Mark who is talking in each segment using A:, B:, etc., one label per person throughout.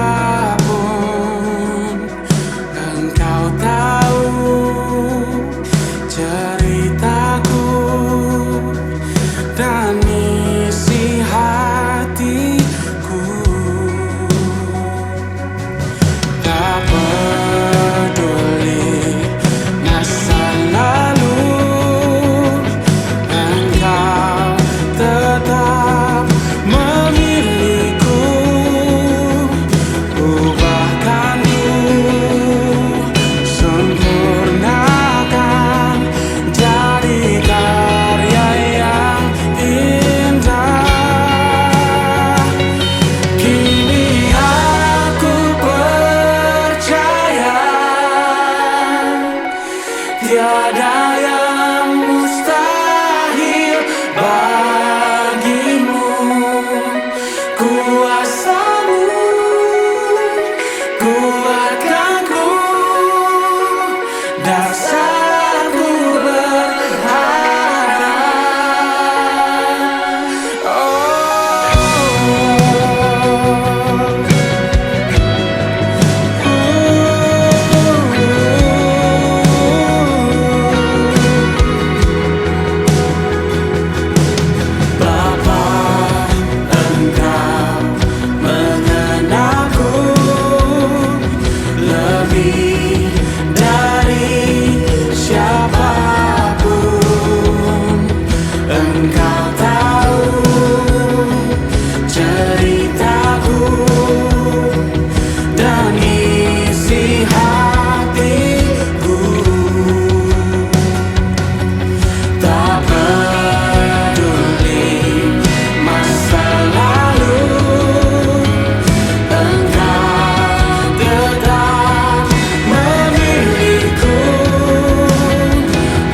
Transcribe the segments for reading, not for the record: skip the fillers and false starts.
A: siapapun, Engkau tahu ceritaku dan isi hatiku. Tak peduli masa lalu, Engkau tetap memilihku. Ubahkanku, sempurnakan jadi karya yang indah. Kini aku percaya tiada yang mustahil bagimu. Kuasamu kuatkanku, dasarku berharap. Bapa, Engkau mengenalku lebih dari siapapun. Engkau tahu ceritaku dan isi hatiku. Tak peduli masa lalu, Engkau tetap memilihku.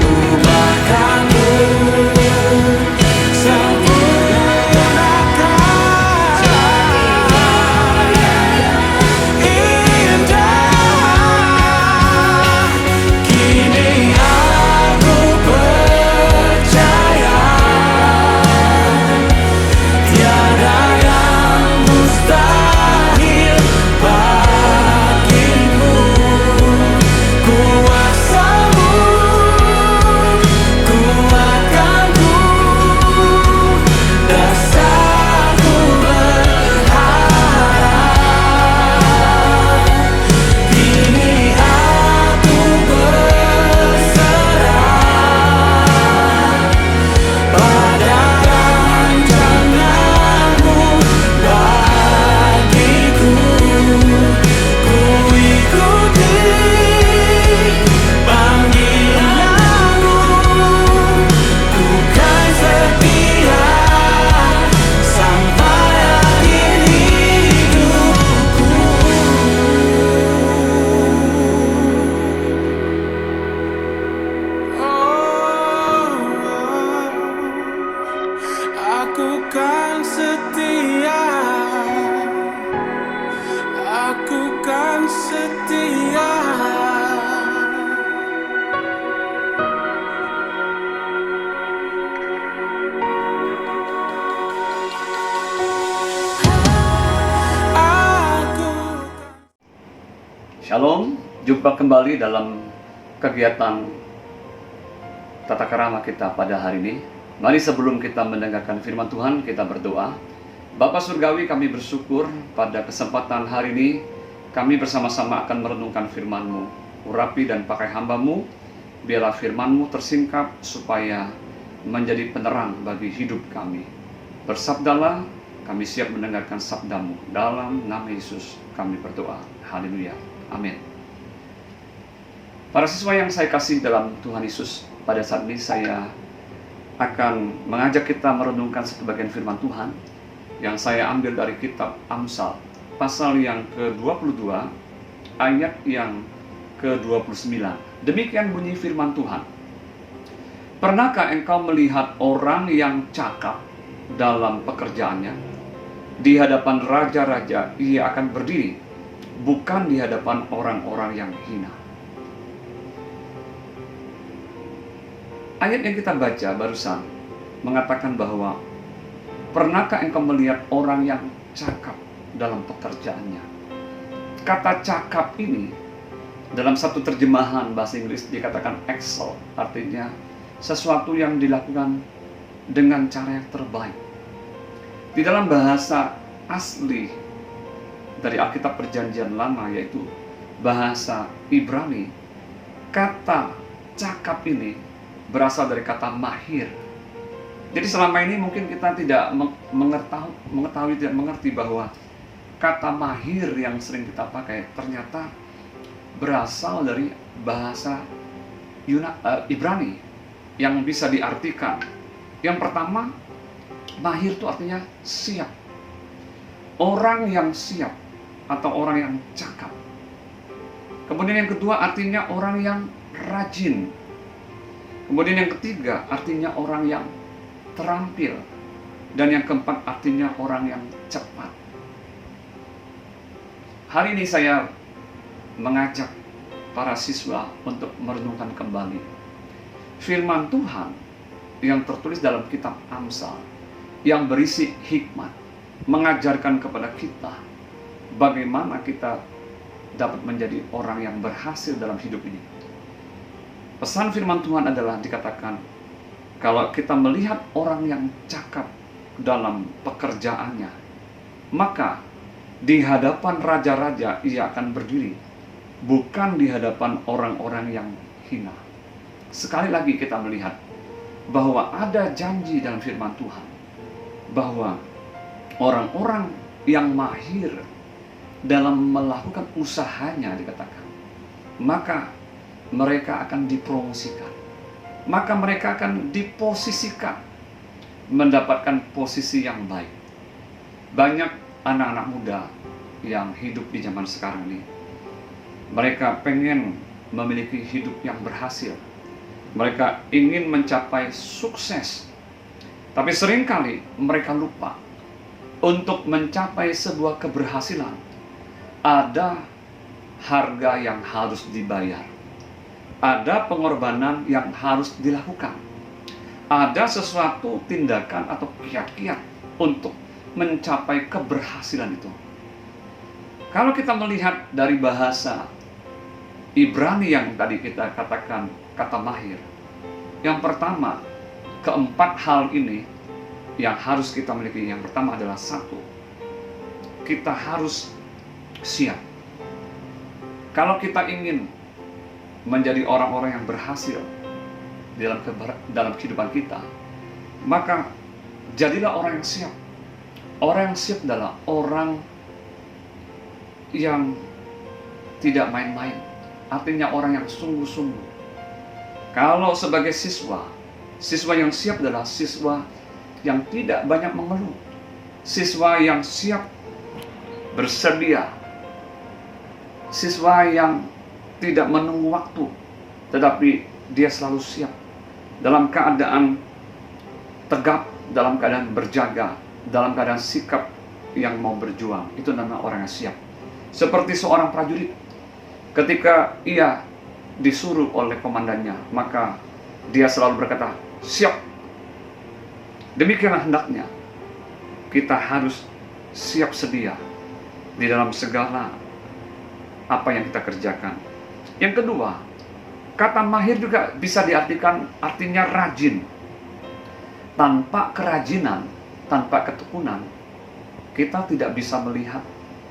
A: Ubahkanku, sempurnakan indah. Kini aku percaya tiada yang mustahil bagimu. Kuasamu kuatkanku, dasarku berharap. Kini aku berserah pada rancanganmu bagiku. Ku ikuti panggilanmu, ku kan setia sampai akhir hidupku. Aku kan setia, aku kan setia.
B: Shalom, jumpa kembali dalam kegiatan tata kerama kita pada hari ini. Mari sebelum kita mendengarkan firman Tuhan, kita berdoa. Bapa Surgawi, kami bersyukur pada kesempatan hari ini kami bersama-sama akan merenungkan firman-Mu. Urapi dan pakai hamba-Mu, biarlah firman-Mu tersingkap supaya menjadi penerang bagi hidup kami. Bersabdalah, kami siap mendengarkan sabda-Mu. Dalam nama Yesus kami berdoa. Haleluya. Amin. Para siswa yang saya kasih dalam Tuhan Yesus, pada saat ini saya akan mengajak kita merenungkan sebagian firman Tuhan yang saya ambil dari kitab Amsal, pasal yang ke-22, ayat yang ke-29. Demikian bunyi firman Tuhan. Pernahkah engkau melihat orang yang cakap dalam pekerjaannya? Di hadapan raja-raja ia akan berdiri, bukan di hadapan orang-orang yang hina. Ayat yang kita baca barusan mengatakan bahwa pernahkah engkau melihat orang yang cakap dalam pekerjaannya? Kata cakap ini dalam satu terjemahan bahasa Inggris dikatakan excel, artinya sesuatu yang dilakukan dengan cara yang terbaik. Di dalam bahasa asli dari Alkitab Perjanjian Lama, yaitu bahasa Ibrani, kata cakap ini berasal dari kata mahir. Jadi selama ini mungkin kita tidak mengetahui, tidak mengerti bahwa kata mahir yang sering kita pakai ternyata berasal dari bahasa Ibrani yang bisa diartikan. Yang pertama, mahir itu artinya siap. Orang yang siap atau orang yang cakap. Kemudian yang kedua artinya orang yang rajin. Kemudian yang ketiga artinya orang yang terampil. Dan yang keempat artinya orang yang cepat. Hari ini saya mengajak para siswa untuk merenungkan kembali firman Tuhan yang tertulis dalam kitab Amsal, yang berisi hikmat, mengajarkan kepada kita bagaimana kita dapat menjadi orang yang berhasil dalam hidup ini. Pesan firman Tuhan adalah dikatakan, kalau kita melihat orang yang cakap dalam pekerjaannya, maka di hadapan raja-raja ia akan berdiri, bukan di hadapan orang-orang yang hina. Sekali lagi kita melihat bahwa ada janji dalam firman Tuhan bahwa orang-orang yang mahir dalam melakukan usahanya, dikatakan, maka mereka akan dipromosikan, maka mereka akan diposisikan mendapatkan posisi yang baik. Banyak anak-anak muda yang hidup di zaman sekarang ini, mereka pengen memiliki hidup yang berhasil, mereka ingin mencapai sukses, tapi seringkali mereka lupa untuk mencapai sebuah keberhasilan ada harga yang harus dibayar, ada pengorbanan yang harus dilakukan, ada sesuatu tindakan atau kiat-kiat untuk mencapai keberhasilan itu. Kalau kita melihat dari bahasa Ibrani yang tadi kita katakan kata mahir, yang pertama, keempat hal ini yang harus kita miliki. Yang pertama adalah satu, kita harus siap. Kalau kita ingin menjadi orang-orang yang berhasil dalam kehidupan kita, maka jadilah orang yang siap. Orang yang siap adalah orang yang tidak main-main, artinya orang yang sungguh-sungguh. Kalau sebagai siswa yang siap adalah siswa yang tidak banyak mengeluh, siswa yang siap bersedia, siswa yang tidak menunggu waktu, tetapi dia selalu siap dalam keadaan tegap, dalam keadaan berjaga, dalam keadaan sikap yang mau berjuang. Itu namanya orang yang siap. Seperti seorang prajurit, ketika ia disuruh oleh komandannya, maka dia selalu berkata, siap. Demikianlah hendaknya kita harus siap sedia di dalam segala apa yang kita kerjakan. Yang kedua, kata mahir juga bisa diartikan artinya rajin. Tanpa kerajinan, tanpa ketekunan, kita tidak bisa melihat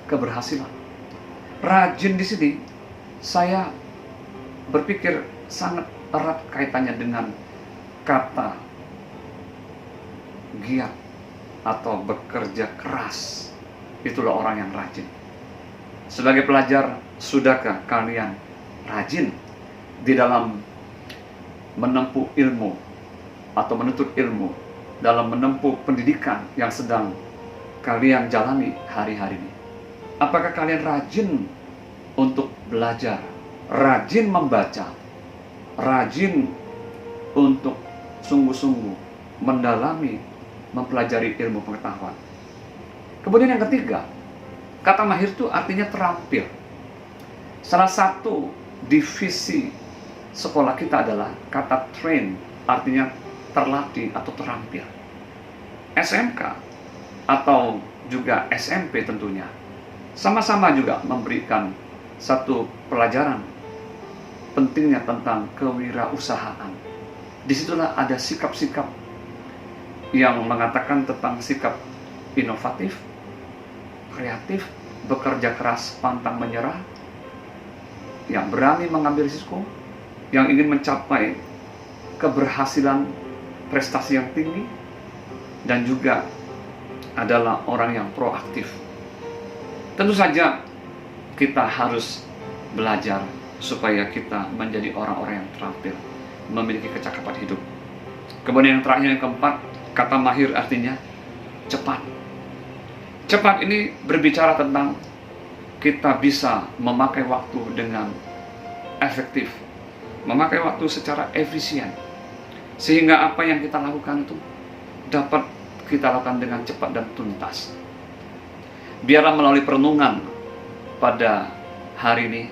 B: keberhasilan. Rajin di sini saya berpikir sangat erat kaitannya dengan kata giat atau bekerja keras. Itulah orang yang rajin. Sebagai pelajar, sudahkah kalian rajin di dalam menempuh ilmu atau menuntut ilmu, dalam menempuh pendidikan yang sedang kalian jalani hari-hari ini? Apakah kalian rajin untuk belajar, rajin membaca, rajin untuk sungguh-sungguh mendalami, mempelajari ilmu pengetahuan? Kemudian yang ketiga, kata mahir itu artinya terampil. Salah satu divisi sekolah kita adalah kata train, artinya terlatih atau terampil. SMK atau juga SMP tentunya sama-sama juga memberikan satu pelajaran pentingnya tentang kewirausahaan. Disitulah ada sikap-sikap yang mengatakan tentang sikap inovatif, kreatif, bekerja keras, pantang menyerah, yang berani mengambil risiko, yang ingin mencapai keberhasilan prestasi yang tinggi, dan juga adalah orang yang proaktif. Tentu saja kita harus belajar supaya kita menjadi orang-orang yang terampil, memiliki kecakapan hidup. Kemudian yang terakhir, yang keempat, kata mahir artinya cepat. Cepat ini berbicara tentang kita bisa memakai waktu dengan efektif, memakai waktu secara efisien, sehingga apa yang kita lakukan itu dapat kita lakukan dengan cepat dan tuntas. Biarlah melalui perenungan pada hari ini,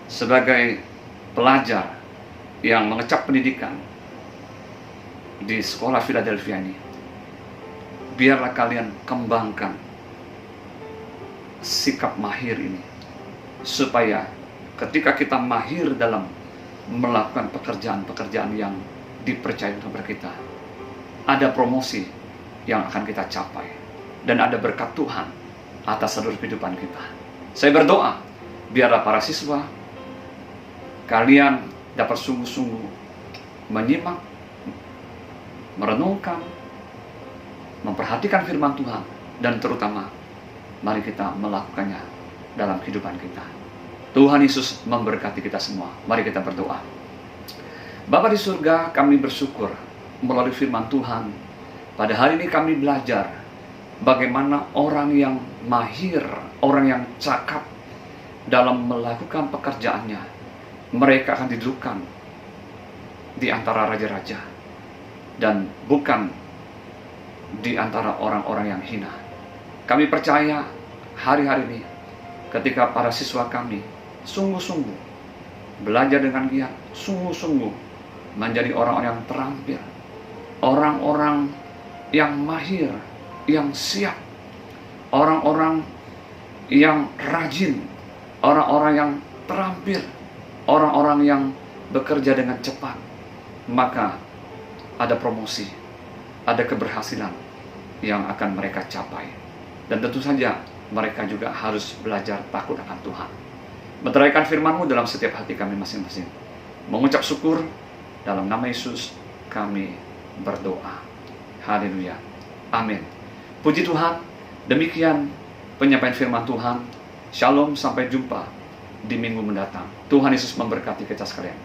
B: sebagai pelajar yang mengecap pendidikan di sekolah Philadelphia ini, biarlah kalian kembangkan sikap mahir ini, supaya ketika kita mahir dalam melakukan pekerjaan-pekerjaan yang dipercaya kepada kita, ada promosi yang akan kita capai, dan ada berkat Tuhan atas seluruh kehidupan kita. Saya berdoa, biarlah para siswa kalian dapat sungguh-sungguh menyimak, merenungkan, memperhatikan firman Tuhan, dan terutama mari kita melakukannya dalam kehidupan kita. Tuhan Yesus memberkati kita semua. Mari kita berdoa. Bapa di surga, kami bersyukur melalui firman Tuhan. Pada hari ini kami belajar bagaimana orang yang mahir, orang yang cakap dalam melakukan pekerjaannya, mereka akan didudukkan di antara raja-raja dan bukan di antara orang-orang yang hina. Kami percaya hari-hari ini ketika para siswa kami sungguh-sungguh belajar dengan giat, sungguh-sungguh menjadi orang-orang yang terampil, orang-orang yang mahir, yang siap, orang-orang yang rajin, orang-orang yang terampil, orang-orang yang bekerja dengan cepat, maka ada promosi, ada keberhasilan yang akan mereka capai. Dan tentu saja mereka juga harus belajar takut akan Tuhan, menteraikan firman-Mu dalam setiap hati kami masing-masing. Mengucap syukur dalam nama Yesus kami berdoa. Haleluya. Amin. Puji Tuhan. Demikian penyampaian firman Tuhan. Shalom, sampai jumpa di minggu mendatang. Tuhan Yesus memberkati kita sekalian.